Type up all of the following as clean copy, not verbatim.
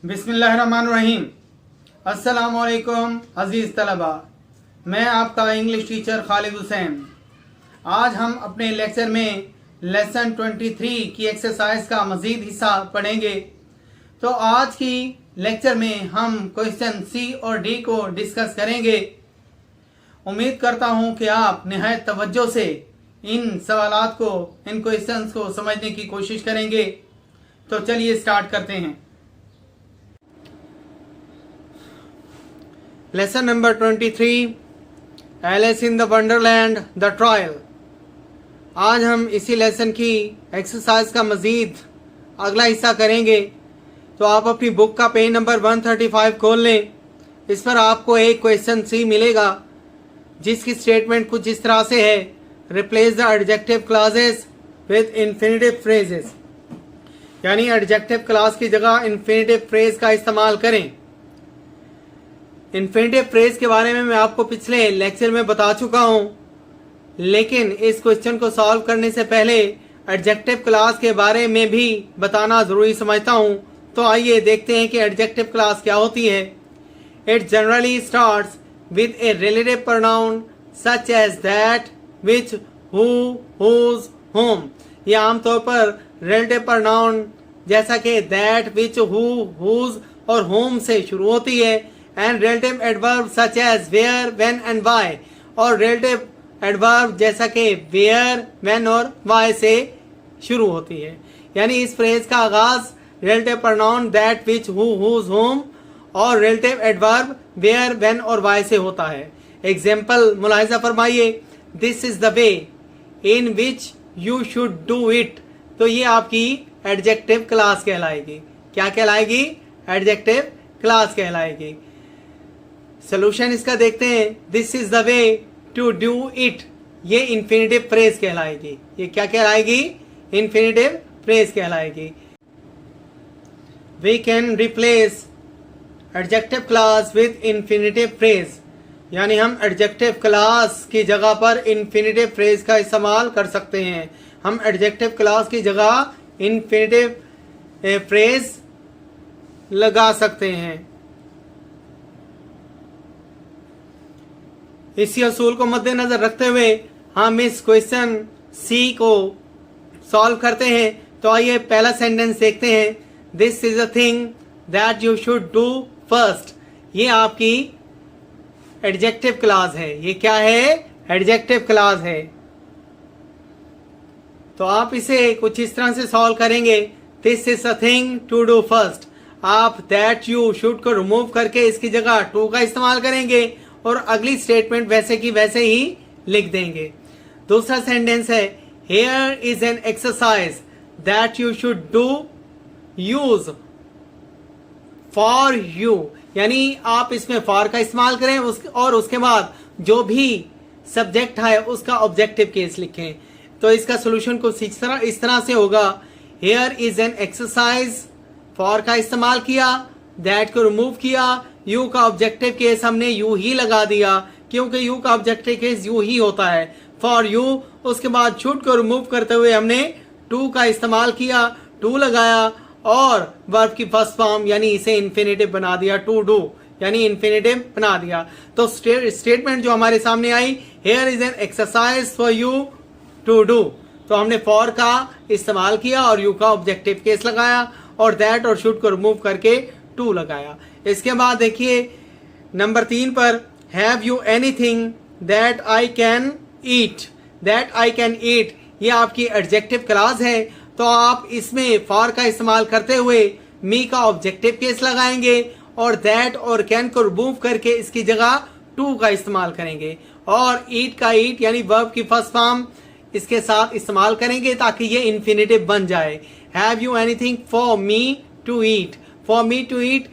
बिस्मिल्लाहिर्रहमानिर्रहीम। अस्सलाम वालेकुम अज़ीज़ तलबा, मैं आपका इंग्लिश टीचर खालिद हुसैन। आज हम अपने लेक्चर में लेसन 23 की एक्सरसाइज का मज़ीद हिस्सा पढ़ेंगे। तो आज की लेक्चर में हम क्वेश्चन सी और डी को डिस्कस करेंगे। उम्मीद करता हूं कि आप निहायत तवज्जो से इन सवालात को, इन क्वेश्चंस को समझने की कोशिश करेंगे। तो चलिए स्टार्ट करते हैं। Lesson number 23, Alice in the Wonderland the trial. आज हम इसी लेसन की एक्सरसाइज का मज़ीद अगला हिस्सा करेंगे। तो आप अपनी बुक का पेज नंबर 135 खोल लें। इस पर आपको एक क्वेश्चन सी मिलेगा जिसकी स्टेटमेंट कुछ इस तरह से है, replace the adjective clauses with infinitive phrases. यानी एडजेक्टिव क्लॉज की जगह इन्फिनेटिव फ्रेज का इस्तेमाल करें। इन्फिनेटिव फ्रेज के बारे में मैं आपको पिछले लेक्चर में बता चुका हूं, लेकिन इस क्वेश्चन को सॉल्व करने से पहले एडजेक्टिव क्लॉज के बारे में भी बताना जरूरी समझता हूं। तो आइए देखते हैं कि एडजेक्टिव क्लॉज क्या होती है। It generally starts with a relative pronoun such as that, which, who, whose, whom. यह आमतौर पर रिलेटिव प्रोनाउन जैसा कि दैट, विच, हु, हुज और होम से शुरू होती है। And relative adverb such as where, when and why. और रिलेटिव एडवर्ब जैसा कि वेयर, व्हेन और व्हाई से शुरू होती है। यानी इस फ्रेज का आगाज relative pronoun that, which, who, whose, whom और रिलेटिव एडवर्ब वेयर, व्हेन और व्हाई से होता है। एग्जाम्पल मुलाहिजा फरमाइए, this is the way in which you should do it. तो ये आपकी एडजेक्टिव क्लॉज कहलाएगी। क्या कहलाएगी? एडजेक्टिव क्लॉज कहलाएगी। सोल्यूशन इसका देखते हैं। This is the way to do it, ये इन्फिनेटिव फ्रेज कहलाएगी। ये क्या कहलाएगी? इन्फिनेटिव फ्रेज कहलाएगी। We can replace adjective clause with infinitive phrase. यानी हम एडजेक्टिव क्लॉज की जगह पर इन्फिनेटिव फ्रेज का इस्तेमाल कर सकते हैं। हम एडजेक्टिव क्लॉज की जगह इन्फिनेटिव फ्रेज लगा सकते हैं। इसी असूल को मद्देनजर रखते हुए हम इस क्वेश्चन सी को सॉल्व करते हैं। तो आइए पहला सेंटेंस देखते हैं। This is a thing that you should do first. ये आपकी एडजेक्टिव क्लॉज है। ये क्या है? एडजेक्टिव क्लॉज है। तो आप इसे कुछ इस तरह से सॉल्व करेंगे। This is a thing to do first. आप दैट, यू, शुड को रिमूव करके इसकी जगह टू का इस्तेमाल करेंगे और अगली स्टेटमेंट वैसे की वैसे ही लिख देंगे। दूसरा सेंटेंस है, here is an exercise that you should do use for you. यानी आप इसमें फॉर का इस्तेमाल करें और उसके बाद जो भी सब्जेक्ट है उसका ऑब्जेक्टिव केस लिखें। तो इसका सोल्यूशन कुछ इस तरह से होगा, here is an exercise, for का इस्तेमाल किया, दैट को रिमूव किया, यू का ऑब्जेक्टिव केस हमने यू ही लगा दिया क्योंकि यू का ऑब्जेक्टिव केस यू ही होता है, फॉर यू। उसके बाद शुड को रिमूव करते हुए हमने टू का इस्तेमाल किया, टू लगाया और वर्ब की फर्स्ट फॉर्म यानी इसे इन्फिनेटिव बना दिया, टू डू यानी इन्फिनेटिव बना दिया। तो स्टेटमेंट जो हमारे सामने आई, here is an exercise for you to do. तो हमने फॉर का इस्तेमाल किया और यू का ऑब्जेक्टिव केस लगाया और दैट और शुड को रिमूव करके टू लगाया। इसके बाद देखिए नंबर 3 पर, have you anything that I can eat. That I can eat ये आपकी एडजेक्टिव क्लॉज है। तो आप इसमें फॉर का इस्तेमाल करते हुए मी का ऑब्जेक्टिव केस लगाएंगे और दैट और कैन को रिमूव करके इसकी जगह टू का इस्तेमाल करेंगे और ईट का ईट यानी वर्ब की फर्स्ट फॉर्म इसके साथ इस्तेमाल करेंगे ताकि ये इन्फिनेटिव बन जाए। Have you anything for me to eat. For me to eat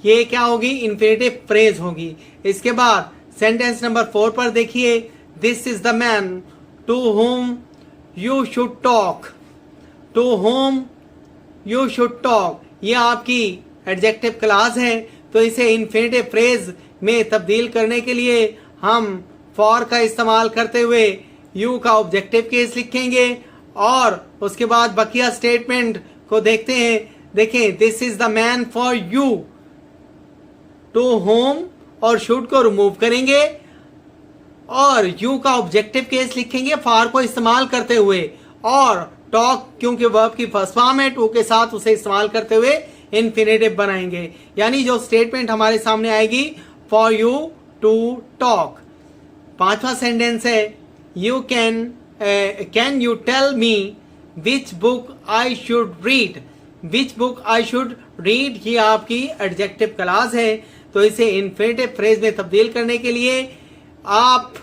ये क्या होगी? इन्फिनेटिव फ्रेज होगी। इसके बाद सेंटेंस नंबर 4 पर देखिए, this is the man to whom you should talk. To whom you should talk ये आपकी एडजेक्टिव क्लॉज है। तो इसे इन्फिनेटिव फ्रेज में तब्दील करने के लिए हम फॉर का इस्तेमाल करते हुए यू का ऑब्जेक्टिव केस लिखेंगे और उसके बाद बकिया स्टेटमेंट को देखते हैं। देखें, this is the man for you, to whom और शुड को रिमूव करेंगे और यू का ऑब्जेक्टिव केस लिखेंगे फॉर को इस्तेमाल करते हुए, और टॉक क्योंकि वर्ब की फर्स्ट फॉर्म है, टू के साथ उसे इस्तेमाल करते हुए इन्फिनेटिव बनाएंगे। यानी जो स्टेटमेंट हमारे सामने आएगी, फॉर यू टू टॉक। पांचवा सेंटेंस है, you can you tell me which book I should read. Which book I should read ये आपकी एडजेक्टिव क्लॉज है, तो इसे इन्फिनेटिव फ्रेज में तब्दील करने के लिए आप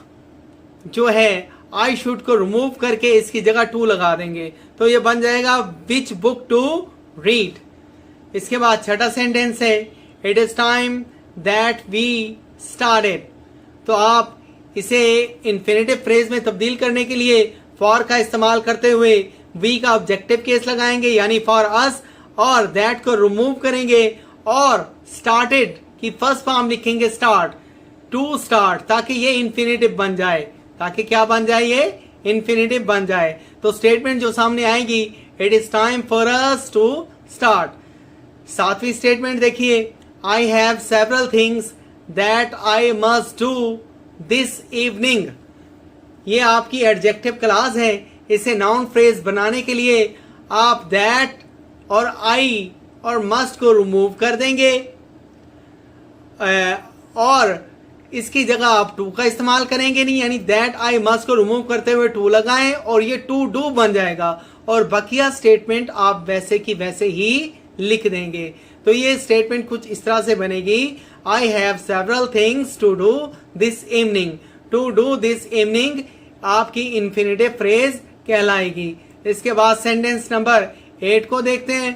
जो है आई शुड को रिमूव करके इसकी जगह टू लगा देंगे, तो ये बन जाएगा विच बुक टू रीड। इसके बाद छठा सेंटेंस है, it is time that we started. तो आप इसे इन्फिनेटिव फ्रेज में तब्दील करने के लिए फॉर का इस्तेमाल करते हुए वी का ऑब्जेक्टिव केस लगाएंगे यानी फॉर अस, और दैट को रिमूव करेंगे और स्टार्टेड की फर्स्ट फॉर्म लिखेंगे स्टार्ट, टू स्टार्ट, ताकि ये इन्फिनेटिव बन जाए। ताकि क्या बन जाए, ये इन्फिनेटिव बन जाए। तो स्टेटमेंट जो सामने आएगी, it is time for us to start. सातवीं स्टेटमेंट देखिए, I have several things that I must do this evening. ये आपकी एडजेक्टिव क्लॉज है, इसे नाउन फ्रेज बनाने के लिए आप दैट और आई और मस्ट को रिमूव कर देंगे और इसकी जगह आप टू का इस्तेमाल करेंगे नहीं, यानी दैट आई मस्ट को रिमूव करते हुए टू लगाएं और ये टू डू बन जाएगा और बकिया स्टेटमेंट आप वैसे की वैसे ही लिख देंगे। तो ये स्टेटमेंट कुछ इस तरह से बनेगी, I have several things to do this evening. To do this evening आपकी इन्फिनेटिव फ्रेज कहलाएगी। इसके बाद सेंटेंस नंबर 8 को देखते हैं।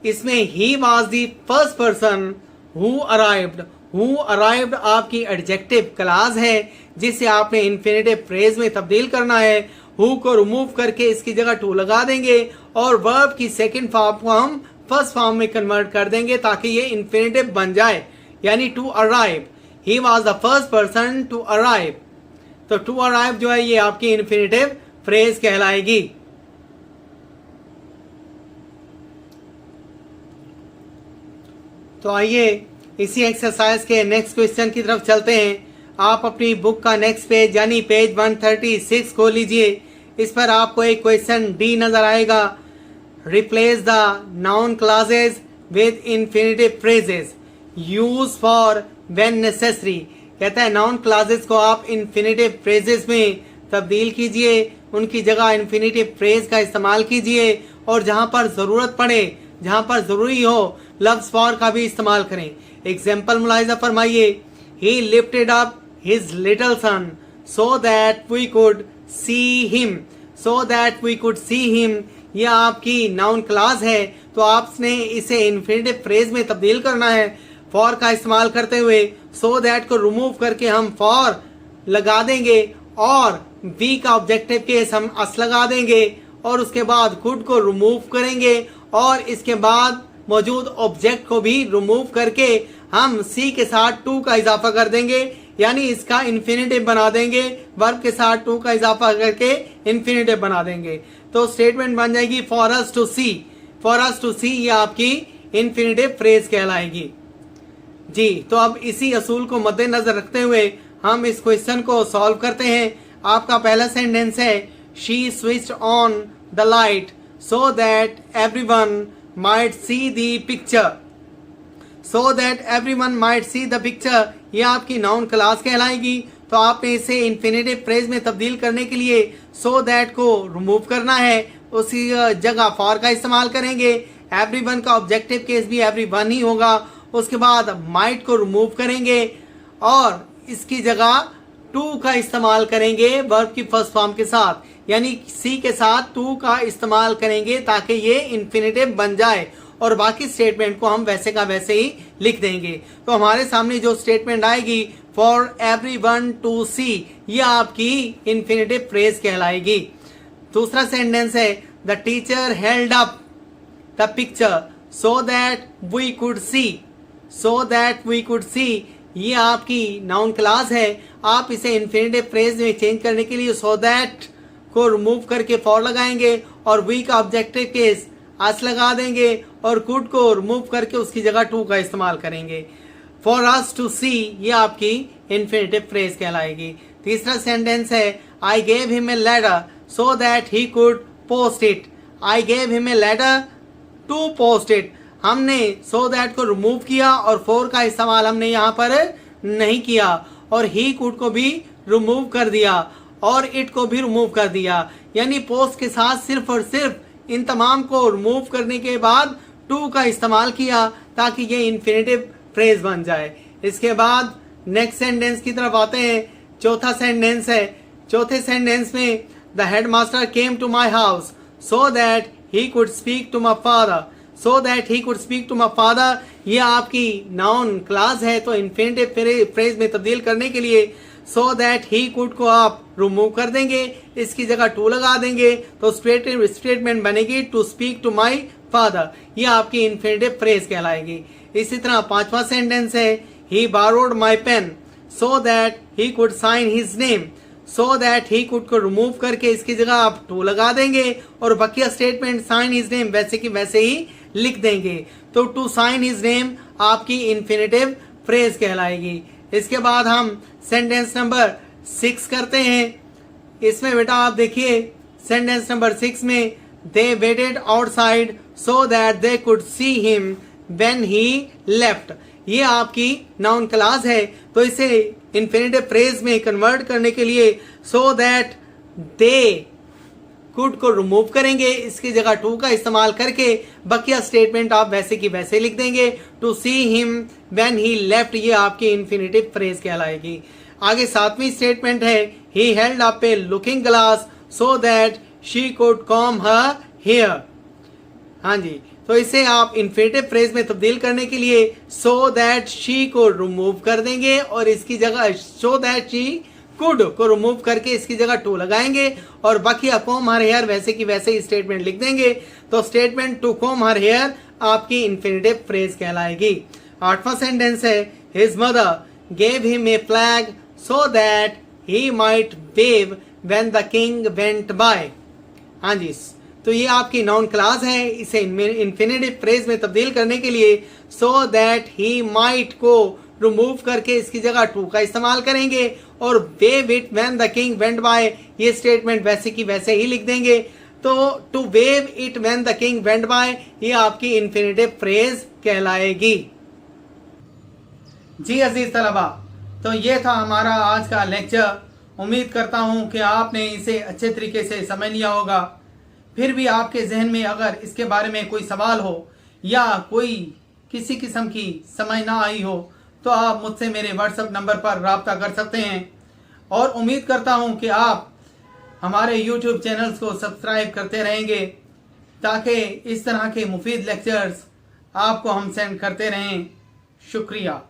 इसमें ही was the first person who arrived. Who arrived आपकी एडजेक्टिव क्लॉज है जिसे आपने इन्फिनेटिव फ्रेज में तब्दील करना है। हु को रिमूव करके इसकी जगह टू लगा देंगे और वर्ब की सेकंड फॉर्म को हम फर्स्ट फॉर्म में कन्वर्ट कर देंगे ताकि ये इन्फिनेटिव बन जाए, यानी to arrive. He was the first person to arrive. तो टू अराइव जो है ये आपकी इन्फिनेटिव फ्रेज कहलाएगी। तो आइए इसी एक्सरसाइज के नेक्स्ट क्वेश्चन की तरफ चलते हैं। आप अपनी बुक का नेक्स्ट पेज यानी पेज 136 खोल लीजिए। इस पर आपको एक क्वेश्चन डी नजर आएगा, replace the noun clauses with infinitive phrases use for when necessary. कहता है नाउन क्लॉजेज को आप इन्फिनेटिव फ्रेजेस में तब्दील कीजिए, उनकी जगह इन्फिनेटिव फ्रेज का इस्तेमाल कीजिए और जहां पर जरूरत पड़े, जहां पर जरूरी हो, लफ्ज फॉर का भी इस्तेमाल करें। एग्जाम्पल मुलाहिजा फरमाइए, he lifted up his little son so that we could see him. So that we could see him यह आपकी नाउन क्लॉज है, तो आपने इसे इन्फिनेटिव फ्रेज में तब्दील करना है फॉर का इस्तेमाल करते हुए। सो दैट को रिमूव करके हम फॉर लगा देंगे और वी का ऑब्जेक्टिव केस हम अस लगा देंगे और उसके बाद कुड को रिमूव करेंगे और इसके बाद मौजूद ऑब्जेक्ट को भी रिमूव करके हम सी के साथ टू का इजाफा कर देंगे, यानी इसका इन्फिनेटिव बना देंगे। वर्ब के साथ टू का इजाफा करके इन्फिनेटिव बना देंगे। तो स्टेटमेंट बन जाएगी for us to see. For us to see ये आपकी इन्फिनेटिव फ्रेज कहलाएगी जी। तो अब इसी असूल को मद्देनजर रखते हुए हम इस क्वेश्चन को सॉल्व करते हैं। आपका पहला सेंटेंस है, she switched on the light so that everyone might see the picture। so that everyone might see the picture ये आपकी नाउन क्लॉज कहलाएगी। तो आपने इसे इन्फिनेटिव फ्रेज में तब्दील करने के लिए so that को रिमूव करना है, उसी जगह for का इस्तेमाल करेंगे। everyone का ऑब्जेक्टिव केस भी everyone ही होगा। उसके बाद might को रिमूव करेंगे और इसकी जगह टू का इस्तेमाल करेंगे वर्ब की फर्स्ट फॉर्म के साथ, यानी सी के साथ टू का इस्तेमाल करेंगे ताकि ये इन्फिनेटिव बन जाए और बाकी स्टेटमेंट को हम वैसे का वैसे ही लिख देंगे। तो हमारे सामने जो स्टेटमेंट आएगी फॉर एवरीवन टू सी ये आपकी इन्फिनेटिव फ्रेज कहलाएगी। दूसरा सेंटेंस है, the teacher held up the picture so that we could see. So that we could see ये आपकी नाउन क्लॉज है। आप इसे इन्फिनेटिव फ्रेज में चेंज करने के लिए सो दैट को रिमूव करके फॉर लगाएंगे और वी का ऑब्जेक्टिव केस अस लगा देंगे और कुड को रिमूव करके उसकी जगह टू का इस्तेमाल करेंगे। फॉर अस टू सी, ये आपकी इन्फिनेटिव फ्रेज कहलाएगी। तीसरा सेंटेंस है I gave him a letter so that he could post it. I gave him a letter to post it, हमने सो दैट को रिमूव किया और फॉर का इस्तेमाल हमने यहाँ पर नहीं किया, और ही कुड को भी रिमूव कर दिया और इट को भी रिमूव कर दिया। यानी पोस्ट के साथ सिर्फ और सिर्फ इन तमाम को रिमूव करने के बाद टू का इस्तेमाल किया ताकि ये इन्फिनेटिव फ्रेज बन जाए। इसके बाद नेक्स्ट सेंटेंस की तरफ आते हैं। चौथा सेंटेंस है। चौथे सेंटेंस में the headmaster came to my house so that he could speak to my father. So that he could speak to my father, ये आपकी नाउन क्लास है, तो इन्फिनेटिव फ्रेज में तब्दील करने के लिए सो दैट ही कुड को आप रिमूव कर देंगे, इसकी जगह टू लगा देंगे, तो स्टेटमेंट बनेगी to speak to my father, ये आपकी इन्फिनेटिव फ्रेज कहलाएगी। इसी तरह पांचवा सेंटेंस है he borrowed my pen so that he could sign his name. So that he could को रिमूव करके इसकी जगह आप टू लगा देंगे और बकिया स्टेटमेंट साइन हिज नेम वैसे की वैसे ही लिख देंगे, तो टू साइन हिज नेम आपकी इन्फिनेटिव फ्रेज कहलाएगी। इसके बाद हम सेंटेंस नंबर 6 करते हैं। इसमें बेटा आप देखिए सेंटेंस नंबर 6 में they waited outside so that they could see him when he left, ये आपकी नाउन क्लास है, तो इसे इन्फिनेटिव फ्रेज में कन्वर्ट करने के लिए सो दैट दे कुड को रिमूव करेंगे, इसकी जगह टू का इस्तेमाल करके बकिया स्टेटमेंट आप वैसे की वैसे लिख देंगे to see him when he left, ये आपकी इन्फिनेटिव फ्रेज कहलाएगी। आगे सातवीं स्टेटमेंट है he held up a looking glass so that she could comb her hair. हाँ जी, तो इसे आप इन्फिनेटिव फ्रेज में तब्दील करने के लिए सो दैट शी को रिमूव कर देंगे और इसकी जगह सो दैट शी कुड को रिमूव करके इसकी जगह टू लगाएंगे और बाकी कॉम हर हेयर वैसे की वैसे ही स्टेटमेंट लिख देंगे, तो statement to comb her hair आपकी इन्फिनेटिव फ्रेज कहलाएगी। आठवां सेंटेंस है his mother gave him a flag so that he might wave when the king went by. हाँ जी, तो ये आपकी नाउन क्लास है, इसे इन्फिनेटिव फ्रेज में तब्दील करने के लिए सो दैट ही माइट को रिमूव करके इसकी जगह टू का इस्तेमाल करेंगे और wave it when the king went by, ये स्टेटमेंट वैसे की वैसे ही लिख देंगे, तो to wave it when the king went by ये आपकी इन्फिनेटिव फ्रेज कहलाएगी। जी अजीज तलबा, तो ये था हमारा आज का लेक्चर। उम्मीद करता हूँ कि आपने इसे अच्छे तरीके से समझ लिया होगा। फिर भी आपके जहन में अगर इसके बारे में कोई सवाल हो या कोई किसी किस्म की समझ ना आई हो तो आप मुझसे मेरे व्हाट्सएप नंबर पर रब्ता कर सकते हैं, और उम्मीद करता हूं कि आप हमारे YouTube चैनल्स को सब्सक्राइब करते रहेंगे ताकि इस तरह के मुफीद लेक्चर्स आपको हम सेंड करते रहें। शुक्रिया।